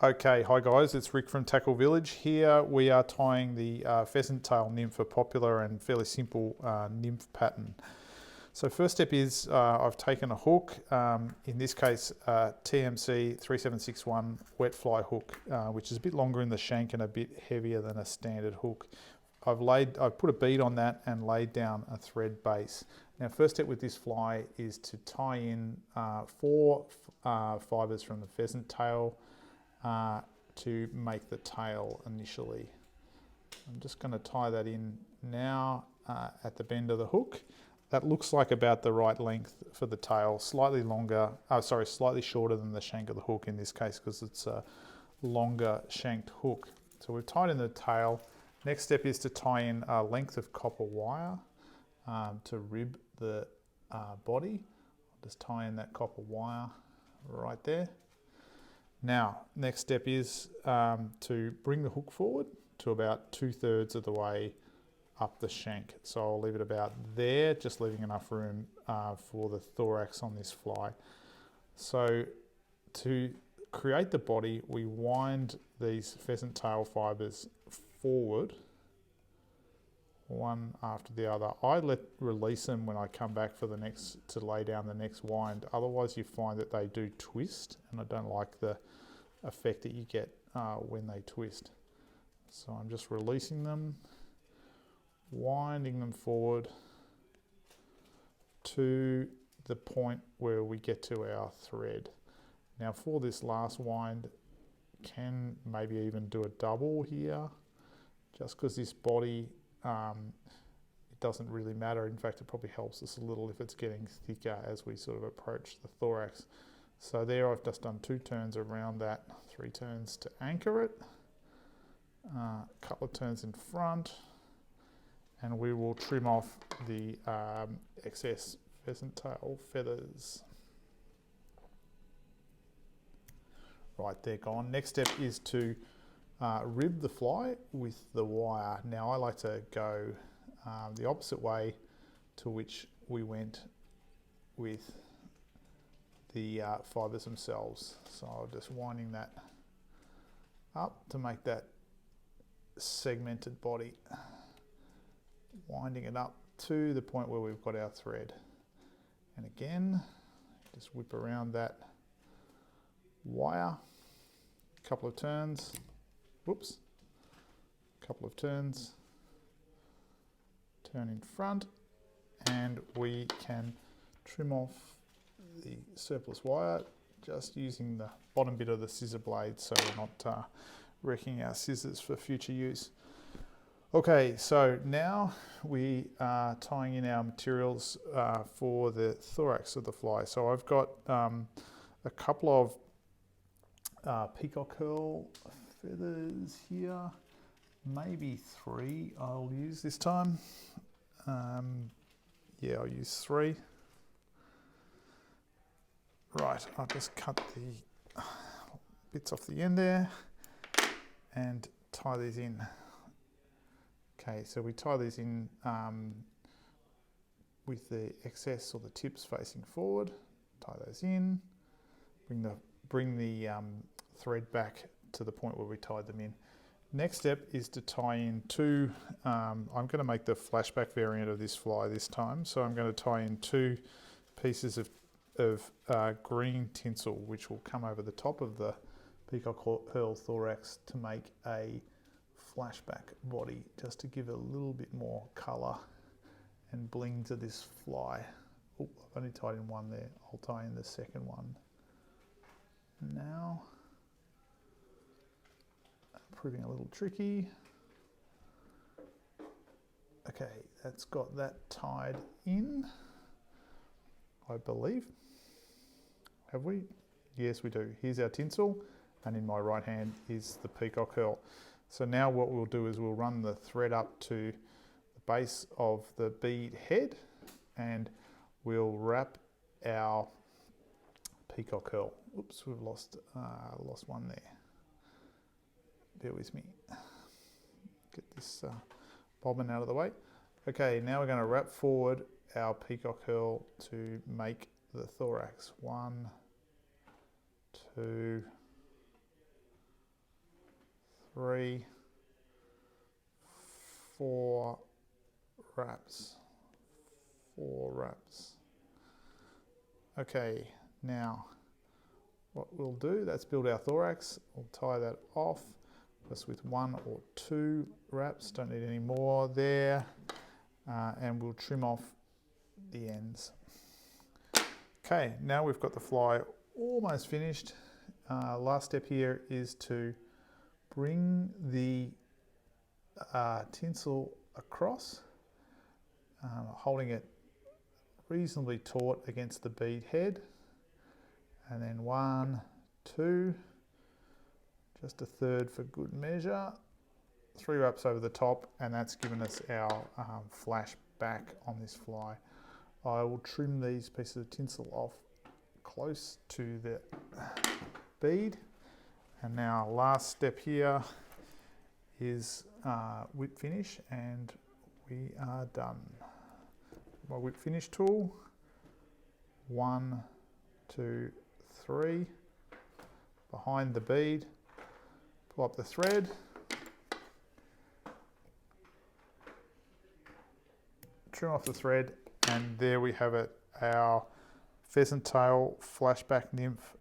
Okay, hi guys, it's Rick from Tackle Village. Here we are tying the Pheasant Tail Nymph, a popular and fairly simple nymph pattern. So first step is I've taken a hook, in this case TMC 3761 wet fly hook, which is a bit longer in the shank and a bit heavier than a standard hook. I've put a bead on that and laid down a thread base. Now first step with this fly is to tie in 4 fibres from the pheasant tail to make the tail initially. I'm just going to tie that in now at the bend of the hook. That looks like about the right length for the tail, slightly shorter than the shank of the hook in this case because it's a longer shanked hook. So we've tied in the tail. Next step is to tie in a length of copper wire to rib the body. I'll just tie in that copper wire right there. Now, next step is to bring the hook forward to about 2/3 of the way up the shank. So I'll leave it about there, just leaving enough room for the thorax on this fly. So to create the body, we wind these pheasant tail fibres forward, one after the other. I release them when I come back for the next, to lay down the next wind. Otherwise you find that they do twist, and I don't like the effect that you get when they twist. So I'm just releasing them, winding them forward to the point where we get to our thread. Now for this last wind, can maybe even do a double here, just because this body, it doesn't really matter. In fact, it probably helps us a little if it's getting thicker as we sort of approach the thorax. So there I've just done 2 turns around that, 3 turns to anchor it, a couple of turns in front, and we will trim off the excess pheasant tail feathers. Right, they're gone. Next step is to rib the fly with the wire. Now I like to go the opposite way to which we went with the fibres themselves. So I'm just winding that up to make that segmented body, winding it up to the point where we've got our thread. And again, just whip around that wire, a couple of turns, whoops, a couple of turns, turn in front, and we can trim off the surplus wire just using the bottom bit of the scissor blade so we're not wrecking our scissors for future use. Okay, so now we are tying in our materials for the thorax of the fly. So I've got a couple of peacock curl feathers here, maybe 3 I'll use this time. Yeah, I'll use 3. Right, I'll just cut the bits off the end there and tie these in. Okay, so we tie these in with the excess or the tips facing forward. Tie those in. Bring the thread back to the point where we tied them in. Next step is to tie in 2. I'm going to make the flashback variant of this fly this time, so I'm going to tie in 2 pieces of green tinsel, which will come over the top of the peacock curl thorax to make a flashback body, just to give it a little bit more colour and bling to this fly. Oh, I've only tied in 1 there. I'll tie in the second one now. Proving a little tricky. Okay, that's got that tied in, I believe. Have we? Yes, we do. Here's our tinsel, and in my right hand is the peacock curl. So now what we'll do is we'll run the thread up to the base of the bead head, and we'll wrap our peacock curl. Oops, we've lost one there. Bear with me. Get this bobbin out of the way. Okay, now we're going to wrap forward our peacock curl to make the thorax. 1, 2, 3, 4 wraps. 4 wraps. Okay, now what we'll do, that's build our thorax. We'll tie that off just with 1 or 2 wraps, don't need any more there, and we'll trim off the ends. Okay, now we've got the fly almost finished. Last step here is to bring the tinsel across, holding it reasonably taut against the bead head, and then 1, 2, just a third for good measure, 3 wraps over the top, and that's given us our flash back on this fly. I will trim these pieces of tinsel off close to the bead, and now last step here is whip finish, and we are done. My whip finish tool, 1, 2, 3, behind the bead, pull up the thread, trim off the thread, and there we have it, our pheasant tail flashback nymph